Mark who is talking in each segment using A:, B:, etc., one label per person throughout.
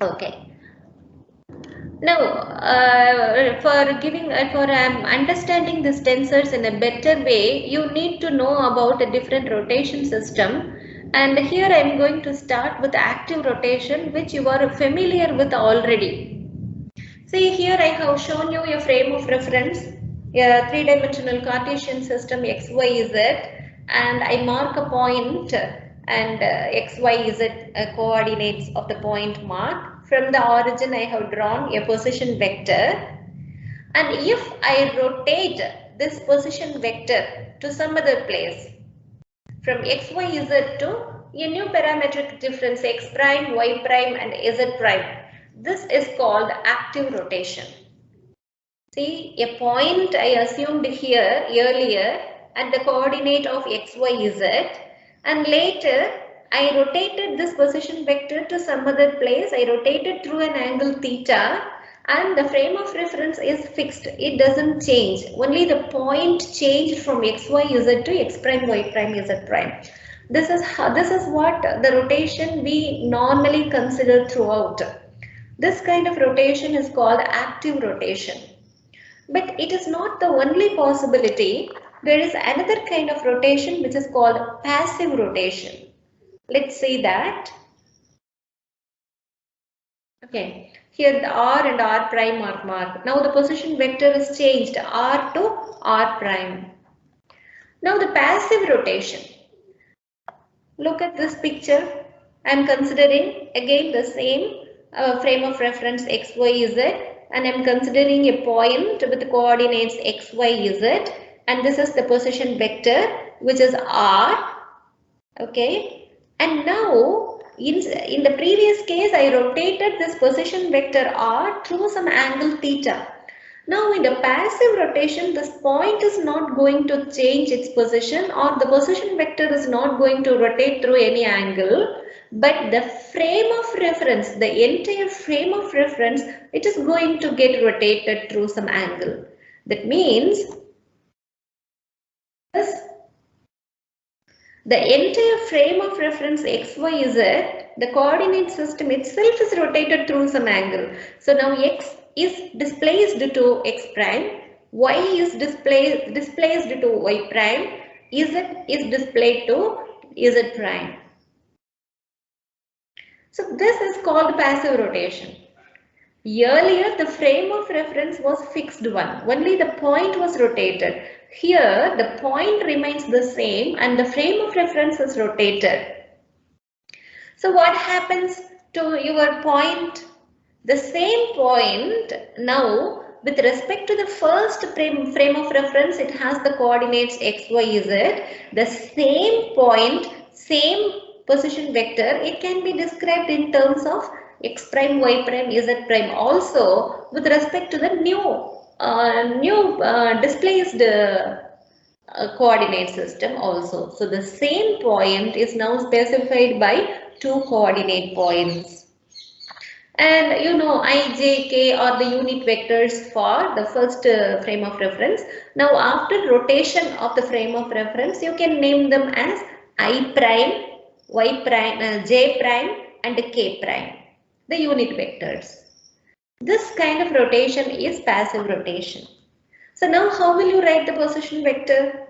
A: Okay. Now, for understanding these tensors in a better way, you need to know about a different rotation system. And here I am going to start with active rotation, which you are familiar with already. See, here I have shown you a frame of reference, a three-dimensional Cartesian system x, y, z, and I mark a point and x, y, z coordinates of the point mark. From the origin, I have drawn a position vector, and if I rotate this position vector to some other place, from x, y, z to a new parametric difference x prime, y prime, and z prime. This is called active rotation. See, a point I assumed here earlier at the coordinate of x, y, z, and later I rotated this position vector to some other place. I rotated through an angle theta, and the frame of reference is fixed. It doesn't change. Only the point changed from x, y, z to x prime, y prime, z prime. This is what the rotation we normally consider throughout. This kind of rotation is called active rotation. But it is not the only possibility. There is another kind of rotation which is called passive rotation. Let's see that. Okay, here the r and r prime are marked. Now the position vector is changed r to r prime. Now the passive rotation. Look at this picture. I am considering again the same frame of reference x, y, z, and I am considering a point with the coordinates x, y, z, and this is the position vector which is r. Okay, and now in the previous case I rotated this position vector r through some angle theta. Now in the passive rotation, this point is not going to change its position, or the position vector is not going to rotate through any angle, but the frame of reference, the entire frame of reference, it is going to get rotated through some angle. That means the entire frame of reference x, y, z, the coordinate system itself is rotated through some angle. So now x is displaced to x prime, y is displaced to y prime, z is displayed to z prime. So this is called passive rotation. Earlier the frame of reference was fixed one, only the point was rotated. Here the point remains the same and the frame of reference is rotated. So what happens to your point? The same point now with respect to the first frame of reference, it has the coordinates x, y, z. The same point, same position vector, it can be described in terms of x prime, y prime, z prime also with respect to the new displaced coordinate system also. So the same point is now specified by two coordinate points. And you know I, j, k are the unit vectors for the first frame of reference. Now after rotation of the frame of reference, you can name them as I prime, y prime, j prime and k prime, the unit vectors. This kind of rotation is passive rotation. So now how will you write the position vector?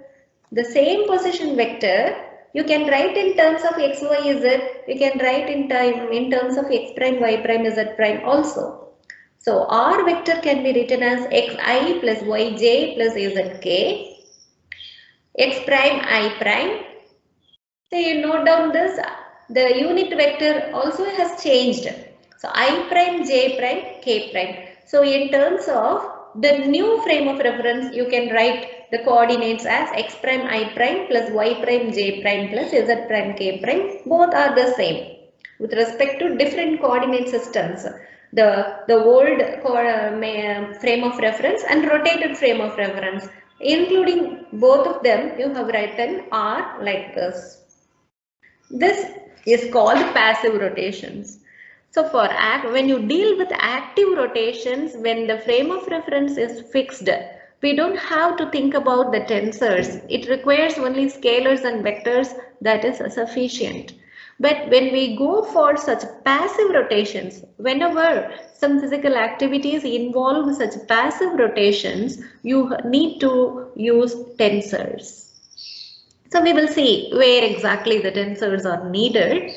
A: The same position vector you can write in terms of x, y, z. You can write in terms of x prime, y prime, z prime also. So r vector can be written as xi plus yj plus zk, x prime, I prime. So you note down this. The unit vector also has changed. So I prime, j prime, k prime. So in terms of the new frame of reference, you can write the coordinates as x prime, I prime plus y prime, j prime plus z prime, k prime. Both are the same with respect to different coordinate systems. The old frame of reference and rotated frame of reference, including both of them, you have written r like this. This is called passive rotations. So when you deal with active rotations, when the frame of reference is fixed, we don't have to think about the tensors. It requires only scalars and vectors, that is sufficient. But when we go for such passive rotations, whenever some physical activities involve such passive rotations, you need to use tensors. So we will see where exactly the tensors are needed.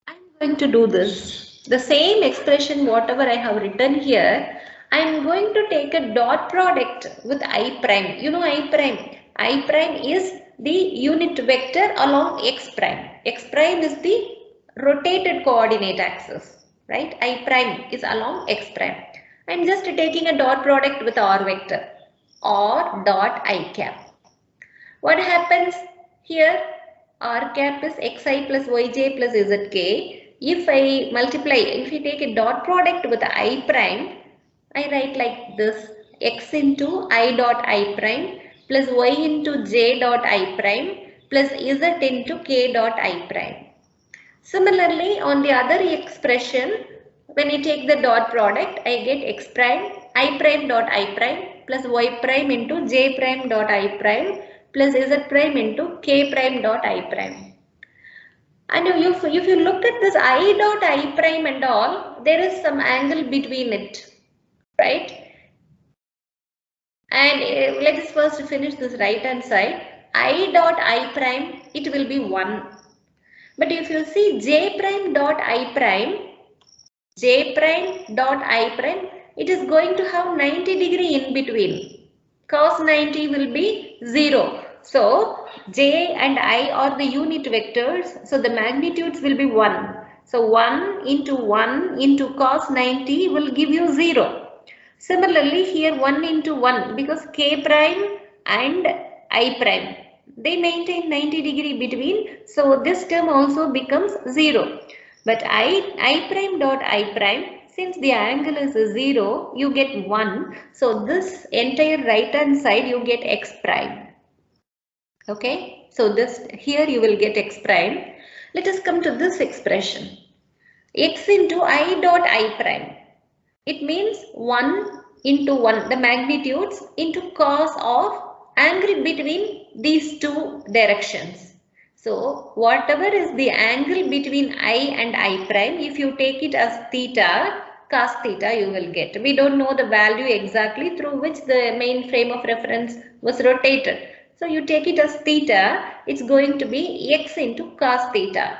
A: I'm going to do this. The same expression, whatever I have written here, I'm going to take a dot product with I prime. You know I prime. I prime is the unit vector along x prime. X prime is the rotated coordinate axis, right? I prime is along x prime. I'm just taking a dot product with r vector or dot I cap. What happens here? R cap is xi plus yj plus zk. If I multiply, if you take a dot product with I prime, I write like this: x into I dot I prime plus y into j dot I prime plus z into k dot I prime. Similarly, on the other expression, when I take the dot product, I get x prime, I prime dot I prime plus y prime into j prime dot I prime plus z prime into k prime dot I prime. And if you look at this I dot I prime and all, there is some angle between it, right? And let us first finish this right hand side. I dot I prime, it will be 1. But if you see j prime dot I prime, j prime dot I prime, it is going to have 90° in between. Cos 90 will be 0. So j and I are the unit vectors. So the magnitudes will be 1. So 1 into cos 90 will give you 0. Similarly here 1 into 1, because k prime and I prime, they maintain 90° between, so this term also becomes 0. But I prime dot I prime, since the angle is 0, you get 1. So this entire right hand side you get x prime. Okay, so this here you will get x prime. Let us come to this expression: x into I dot I prime. It means 1 into 1, the magnitudes into cos of angle between these two directions. So whatever is the angle between I and I prime, if you take it as theta, cos theta you will get. We don't know the value exactly through which the main frame of reference was rotated. So you take it as theta, it's going to be x into cos theta.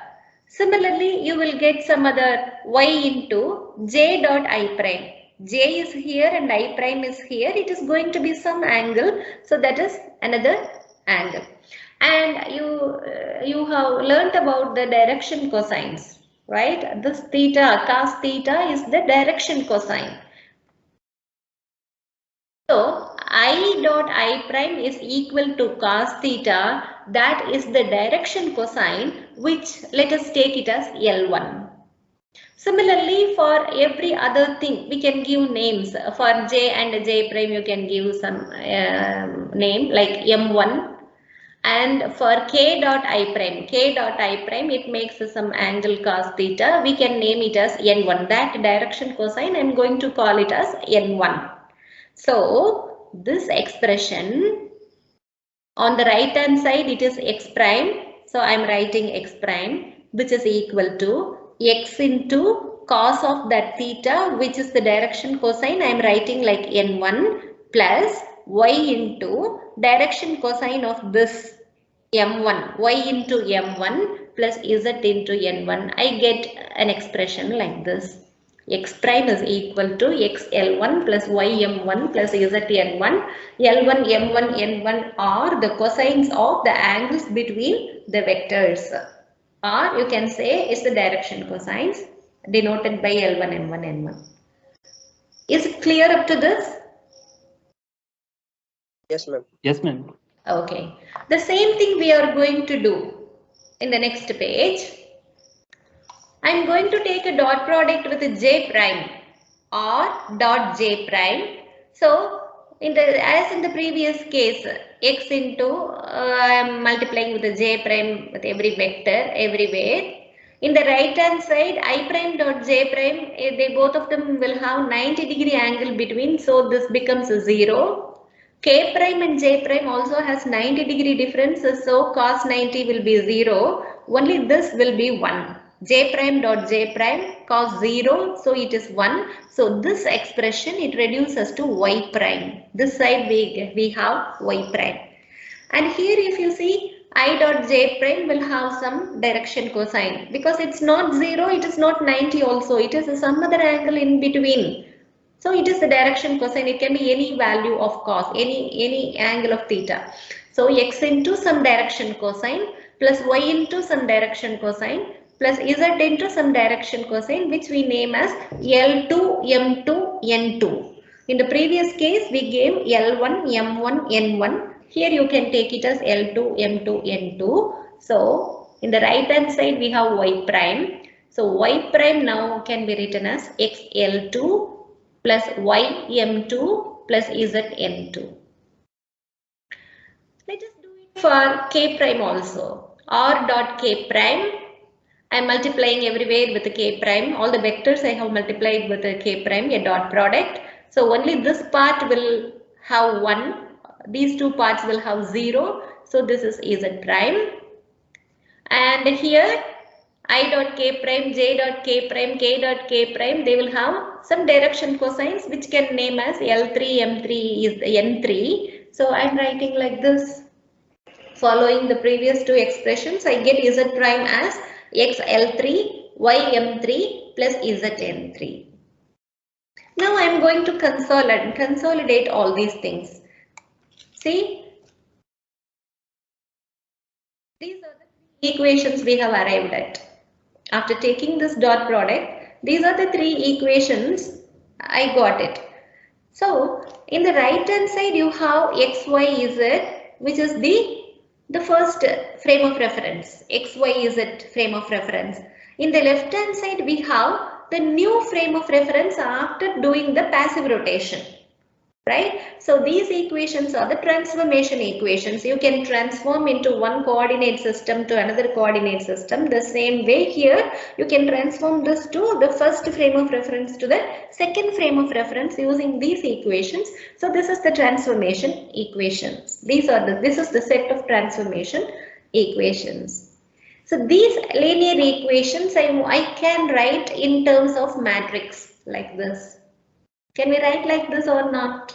A: Similarly, you will get some other y into j dot I prime. J is here and I prime is here. It is going to be some angle. So that is another angle. And you have learnt about the direction cosines, right? This theta, cos theta is the direction cosine. So I dot I prime is equal to cos theta. That is the direction cosine, which let us take it as L1. Similarly, for every other thing, we can give names. For j and j prime, you can give some name like M1. And for k dot I prime, it makes some angle cos theta. We can name it as N1. That direction cosine, I am going to call it as N1. So this expression on the right hand side, it is x prime. So I am writing x prime, which is equal to x into cos of that theta, which is the direction cosine. I am writing like N1 plus y into direction cosine of this M1, y into M1 plus z into N1. I get an expression like this. X prime is equal to xl1 plus ym1 plus zn1. L1, m1, n1 are the cosines of the angles between the vectors. Or you can say it's the direction cosines denoted by L1, m1, n1. Is it clear up to this?
B: Yes, ma'am.
C: Yes, ma'am.
A: Okay. The same thing we are going to do in the next page. I am going to take a dot product with a j prime or dot j prime. So, as in the previous case, x into I am multiplying with the j prime with every vector everywhere. In the right hand side, I prime dot j prime, they both of them will have 90° angle between. So this becomes 0. K prime and J prime also has 90° difference, so cos 90 will be 0. only this will be 1. J prime dot J prime cos 0, so it is 1. So this expression, it reduces to y prime. This side we have y prime. And here if you see, I dot J prime will have some direction cosine. Because it's not 0, it is not 90 also. It is some other angle in between. So it is the direction cosine. It can be any value of cos, any angle of theta. So x into some direction cosine plus y into some direction cosine plus z into some direction cosine, which we name as L2, M2, N2. In the previous case, we gave L1, M1, N1. Here you can take it as L2, M2, N2. So in the right hand side, we have y prime. So y prime now can be written as XL2 plus ym2 plus zn2. Let us do it for k prime also. R dot k prime. I am multiplying everywhere with the k prime. All the vectors I have multiplied with the k prime, a dot product. So only this part will have 1. These two parts will have 0. So this is z prime. And here I dot k prime, j dot k prime, k dot k prime, they will have some direction cosines which can name as L3, M3 is N3. So I am writing like this. Following the previous two expressions, I get z prime as xl3, ym3 plus zn3. Now I am going to consolidate all these things. See, these are the equations we have arrived at. After taking this dot product, these are the 3 equations. I got it. So in the right hand side you have x, y, z, which is the first frame of reference. X, y, z frame of reference. In the left hand side we have the new frame of reference after doing the passive rotation. Right? So these equations are the transformation equations. You can transform into one coordinate system to another coordinate system. The same way here, you can transform this to the first frame of reference to the second frame of reference using these equations. So this is the transformation equations. This is the set of transformation equations. So these linear equations I can write in terms of matrix like this. Can we write like this or not?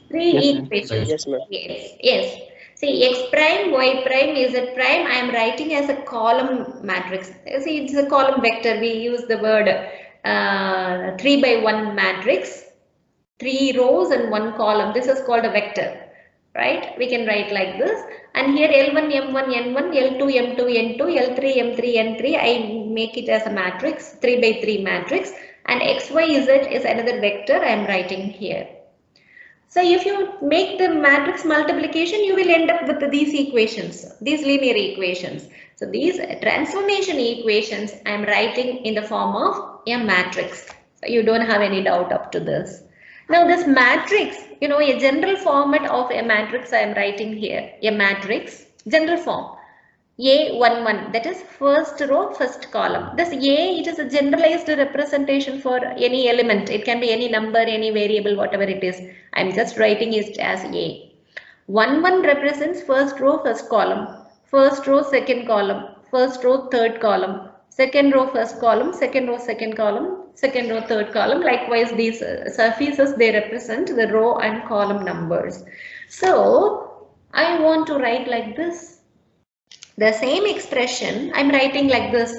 A: 3 equations.
B: Yes, ma'am.
A: Yes. See, x prime, y prime, z prime, I am writing as a column matrix. See, it's a column vector. We use the word 3 by 1 matrix. 3 rows and 1 column. This is called a vector. Right? We can write like this. And here L1, M1, N1, L2, M2, N2, L3, M3, N3. I make it as a matrix, 3 by 3 matrix. And x, y, z is another vector I am writing here. So if you make the matrix multiplication, you will end up with these equations, these linear equations. So these transformation equations I am writing in the form of a matrix. So you don't have any doubt up to this. Now this matrix, a general format of a matrix I am writing here, a matrix, general form. A11, that is first row, first column. This A, it is a generalized representation for any element. It can be any number, any variable, whatever it is. I am just writing it as A. 11 represents first row, first column. First row, second column. First row, third column. Second row, first column. Second row, second column. Second row, third column. Likewise, these surfaces, they represent the row and column numbers. So, I want to write like this. The same expression I am writing like this,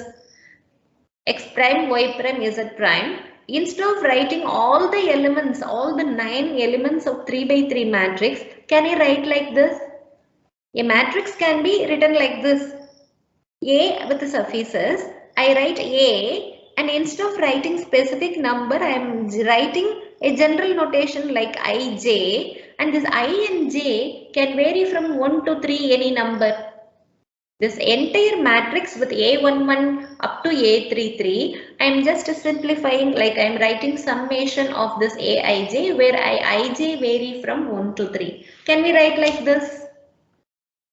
A: x prime, y prime, z prime. Instead of writing all the elements, all the 9 elements of 3 by 3 matrix, can I write like this? A matrix can be written like this. A with the surfaces, I write A, and instead of writing specific number, I am writing a general notation like ij, and this I and j can vary from 1 to 3 any number. This entire matrix with A11 up to A33, I am just simplifying, like I am writing summation of this Aij where Ij vary from 1 to 3. Can we write like this?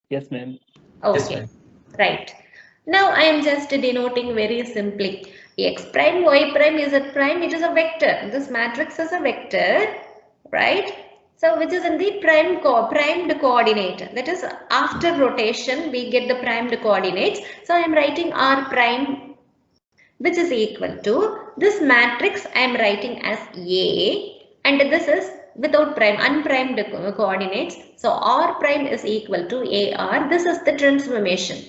B: Yes, ma'am.
A: Okay, yes, right. Now I am just denoting very simply. X prime, y prime, z prime, it is a vector. This matrix is a vector, right? So which is in the primed coordinate. That is after rotation we get the primed coordinates. So I am writing R prime, which is equal to this matrix I am writing as A, and this is without prime, unprimed coordinates. So R prime is equal to AR. This is the transformation.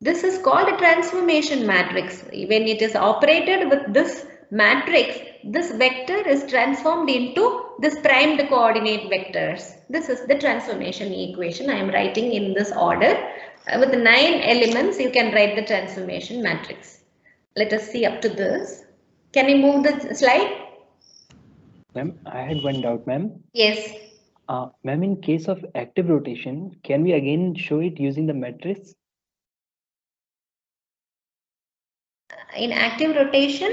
A: This is called a transformation matrix. When it is operated with this matrix, this vector is transformed into this primed coordinate vectors. This is the transformation equation I am writing in this order. With 9 elements, you can write the transformation matrix. Let us see up to this. Can you move the slide?
B: Ma'am, I had one doubt, ma'am.
A: Yes.
B: Ma'am, in case of active rotation, can we again show it using the matrix?
A: In active rotation,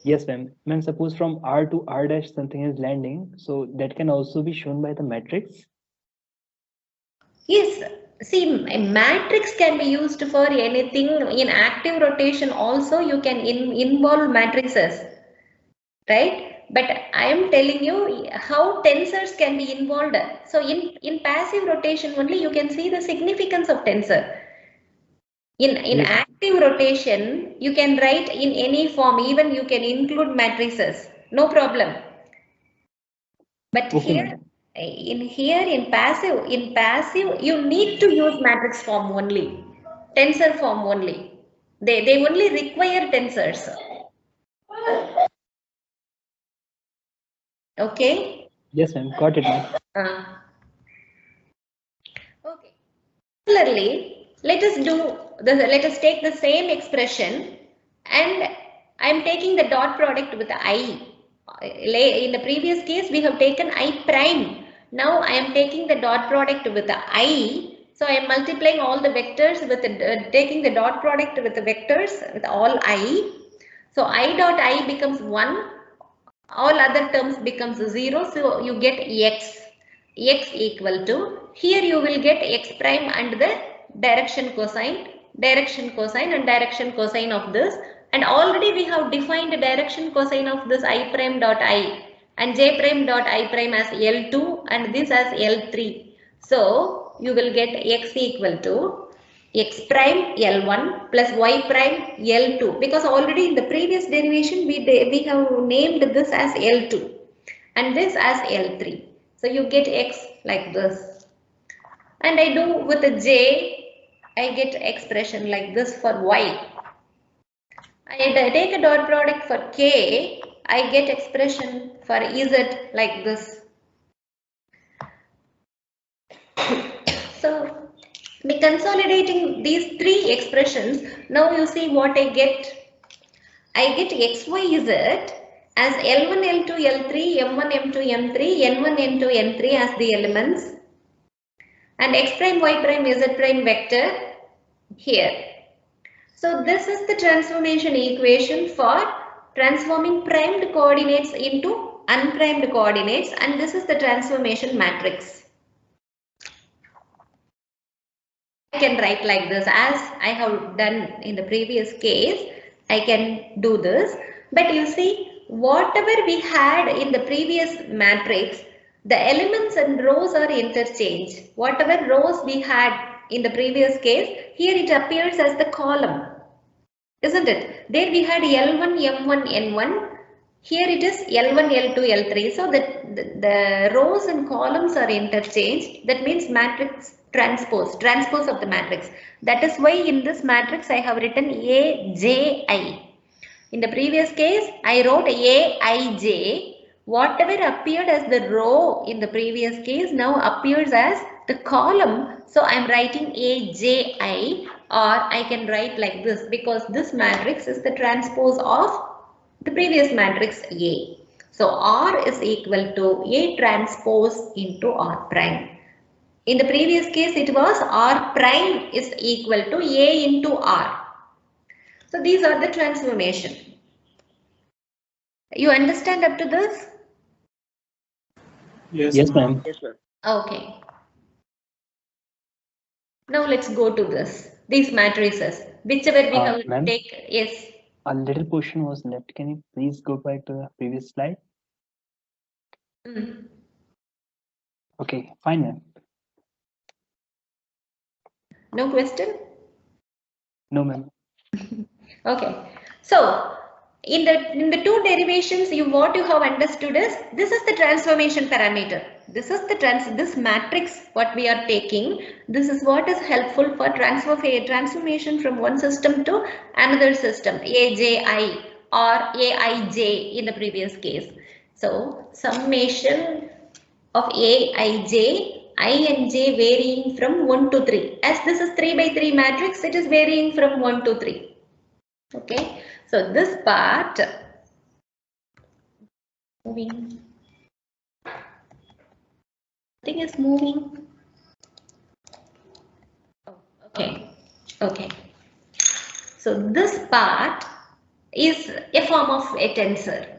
B: Yes, ma'am. Ma'am, suppose from R to R dash something is landing, so that can also be shown by the matrix.
A: yes. See, a matrix can be used for anything. In active rotation also you can involve matrices, right? But I am telling you how tensors can be involved. So in passive rotation only you can see the significance of tensor. In
B: Yes, ma'am.
A: active rotation you can write in any form, even you can include matrices, no problem. But
B: Okay, ma'am.
A: in passive you need to use matrix form only, tensor form only. They only require tensors. Okay.
B: Yes, ma'am. Got it, ma'am.
A: Uh, okay. Similarly, let us take the same expression, and I am taking the dot product with I. In the previous case we have taken I prime. Now I am taking the dot product with the I. So I am multiplying all the vectors with taking the dot product with the vectors with all I. So I dot I becomes 1, all other terms becomes 0, so you get x equal to, here you will get x prime and the direction cosine and direction cosine of this, and already we have defined the direction cosine of this I prime dot I and j prime dot I prime as L2 and this as L3. So you will get x equal to x prime L1 plus y prime L2, because already in the previous derivation we have named this as L2 and this as L3. So you get x like this, and I do with the j, I get expression like this for y. I take a dot product for k, I get expression for z like this. So by consolidating these three expressions, now you see what I get. I get XYZ as L1, L2, L3, M1, M2, M3, N1, N2, N3 as the elements, and X prime, Y prime, Z prime vector here. So this is the transformation equation for transforming primed coordinates into unprimed coordinates, and this is the transformation matrix. I can write like this as I have done in the previous case. I can do this, but you see whatever we had in the previous matrix, the elements and rows are interchanged. Whatever rows we had in the previous case, here it appears as the column, isn't it? There we had L1, M1, N1. Here it is L1, L2, L3. So the rows and columns are interchanged. That means matrix transpose of the matrix. That is why in this matrix I have written AJI. In the previous case, I wrote Aij. Whatever appeared as the row in the previous case now appears as the column. So I am writing Aji, or I can write like this because this matrix is the transpose of the previous matrix A. So R is equal to A transpose into R prime. In the previous case, it was R prime is equal to A into R. So these are the transformation. You understand up to this?
B: Yes, ma'am.
A: Okay. Now let's go to this. These matrices, whichever we have
B: Ma'am,
A: taken. Yes.
B: a little portion was left. Can you please go back to the previous slide?
A: Mm.
B: Okay, fine, ma'am.
A: No question?
B: No, ma'am.
A: Okay. So in the two derivations, what you have understood is this is the transformation parameter. This is the this matrix what we are taking. This is what is helpful for transformation from one system to another system, AJI or AIJ in the previous case. So summation of I and J varying from 1 to 3. As this is 3 by 3 matrix, it is varying from 1 to 3. Okay, so this part moving, thing is moving. Oh, okay, okay. So this part is a form of a tensor.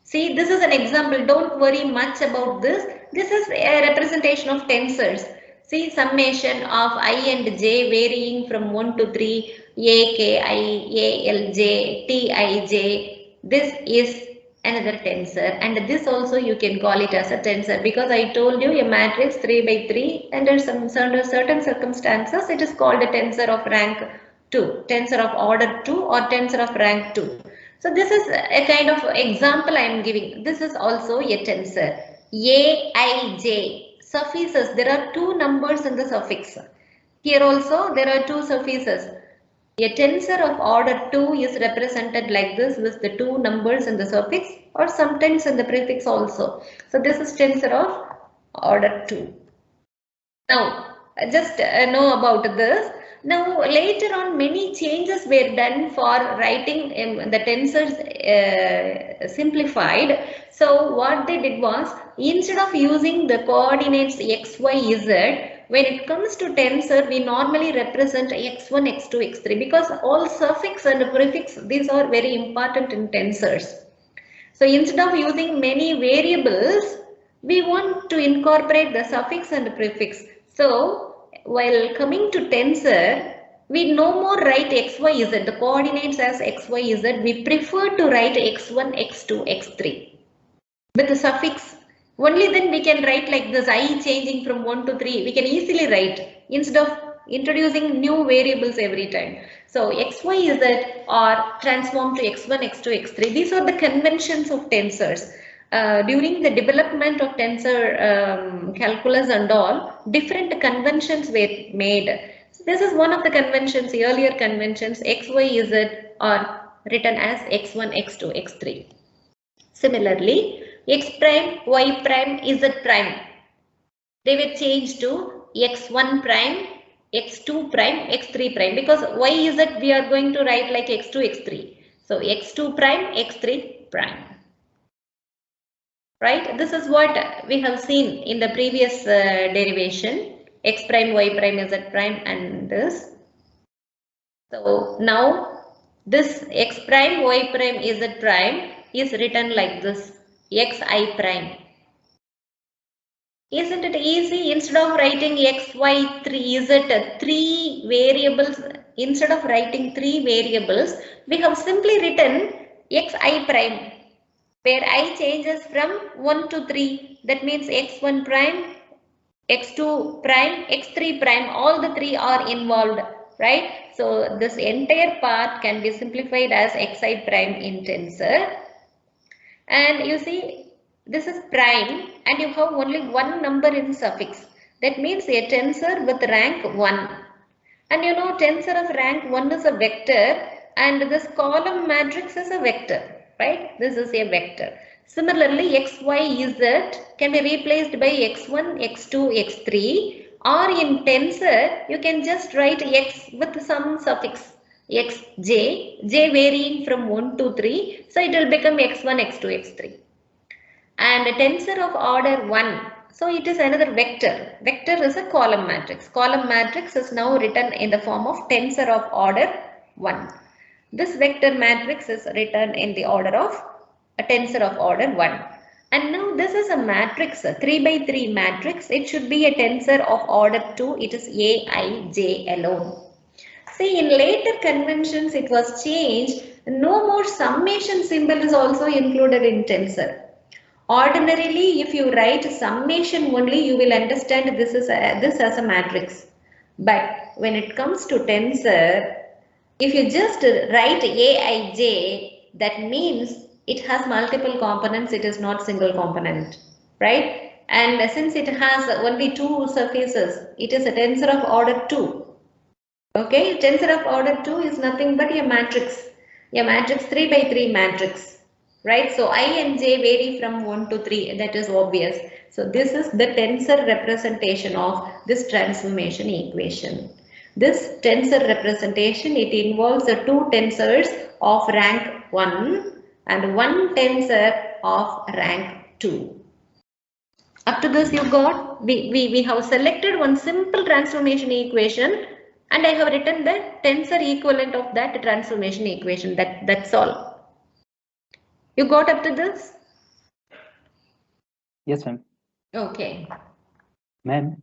A: See, this is an example. Don't worry much about this. This is a representation of tensors. See, summation of I and j varying from 1 to 3, a, k, I, a, l, j, t, i, j. This is another tensor, and this also you can call it as a tensor, because I told you a matrix 3 by 3 under certain circumstances it is called a tensor of rank 2, tensor of order 2 or tensor of rank 2. So this is a kind of example I am giving. This is also a tensor. Aij suffixes. There are two numbers in the suffix. Here also there are two suffixes. A tensor of order 2 is represented like this with the two numbers in the suffix or sometimes in the prefix also. So this is tensor of order 2. Now, just know about this. Now, later on, many changes were done for writing the tensors simplified. So, what they did was, instead of using the coordinates x, y, z, when it comes to tensor, we normally represent x1, x2, x3 because all suffix and prefix, these are very important in tensors. So instead of using many variables, we want to incorporate the suffix and prefix. So while coming to tensor, we no more write x, y, z, the coordinates as x, y, z. We prefer to write x1, x2, x3 with the suffix. Only then we can write like this, I changing from 1 to 3. We can easily write instead of introducing new variables every time. So x, y, z are transformed to x1, x2, x3. These are the conventions of tensors. During the development of tensor calculus and all, different conventions were made. So this is one of the conventions, earlier conventions, x, y, z are written as x1, x2, x3. Similarly, x prime, y prime, z prime, they were changed to x1 prime, x2 prime, x3 prime, because y z we are going to write like x2, x3. So x2 prime, x3 prime. Right? This is what we have seen in the previous derivation, x prime, y prime, z prime, and this. So now this x prime, y prime, z prime is written like this, xi prime. Isn't it easy? Instead of writing x, y, 3, z, three variables, instead of writing three variables, we have simply written xi prime, where I changes from 1 to 3. That means x1 prime, x2 prime, x3 prime, all the three are involved, right? So this entire part can be simplified as xi prime in tensor. And you see, this is prime and you have only one number in suffix. That means a tensor with rank 1. And you know, tensor of rank 1 is a vector and this column matrix is a vector, right? This is a vector. Similarly, x, y, z can be replaced by x1, x2, x3, or in tensor, you can just write x with some suffix xj, j varying from 1 to 3, so it will become x1, x2, x3. And a tensor of order 1, so it is another vector. Vector is a column matrix. Column matrix is now written in the form of tensor of order 1. This vector matrix is written in the order of a tensor of order 1. And now this is a matrix, a 3 by 3 matrix. It should be a tensor of order 2. It is Aij alone. See, in later conventions it was changed. No more summation symbol is also included in tensor. Ordinarily, if you write summation only, you will understand this as a matrix. But when it comes to tensor, if you just write Aij, that means it has multiple components, it is not single component, right? And since it has only two surfaces, it is a tensor of order 2. Okay, tensor of order 2 is nothing but a matrix 3 by 3 matrix, right? So I and j vary from 1 to 3, that is obvious. So this is the tensor representation of this transformation equation. This tensor representation, it involves the two tensors of rank 1 and one tensor of rank 2. Up to this you got, we have selected one simple transformation equation and I have written the tensor equivalent of that transformation equation. That's all. You got up to this?
B: Yes, ma'am.
A: Okay.
B: Ma'am,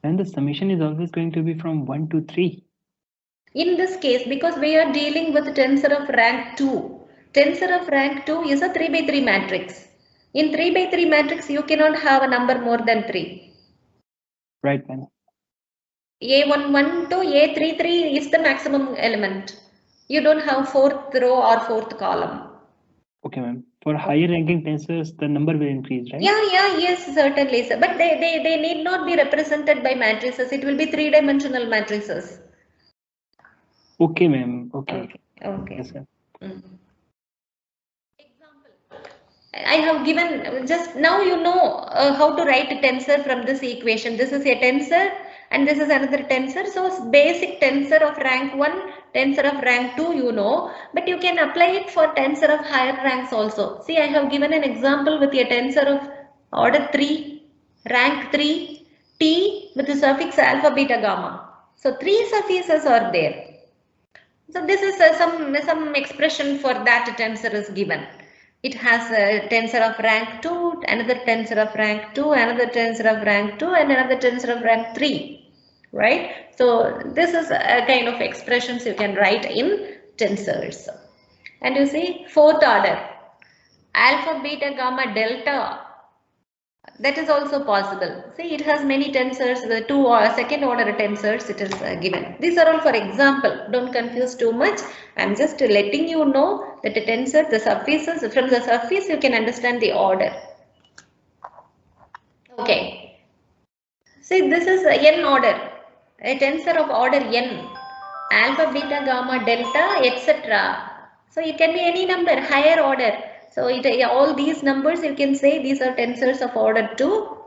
B: and the summation is always going to be from 1 to 3.
A: In this case, because we are dealing with tensor of rank 2, tensor of rank 2 is a 3 by 3 matrix. In 3 by 3 matrix, you cannot have a number more than 3.
B: Right, ma'am.
A: A11 to A33 is the maximum element. You don't have fourth row or fourth column.
B: Okay, ma'am. For higher ranking tensors, the number will increase, right?
A: Yes, certainly. Sir. But they need not be represented by matrices. It will be three-dimensional matrices.
B: Okay, ma'am. Okay.
A: Okay.
B: Yes, sir.
A: I have given just now you know how to write a tensor from this equation. This is a tensor and this is another tensor. So basic tensor of rank 1, tensor of rank 2 you know, but you can apply it for tensor of higher ranks also. See, I have given an example with a tensor of order 3, rank 3, T with the suffix alpha, beta, gamma. So three suffixes are there. So this is some expression for that tensor is given. It has a tensor of rank 2, another tensor of rank 2, another tensor of rank 2 and another tensor of rank 3, right? So this is a kind of expressions you can write in tensors. And you see fourth order, alpha, beta, gamma, delta, that is also possible. See, it has many tensors, the two or second order tensors it is given. These are all for example. Don't confuse too much. I'm just letting you know that a tensor, the surfaces, from the surface you can understand the order. Okay. See, this is n order, a tensor of order n, alpha, beta, gamma, delta, etc. So it can be any number, higher order. So all these numbers you can say these are tensors of order 2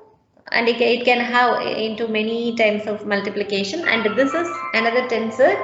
A: and it can have into many times of multiplication, and this is another tensor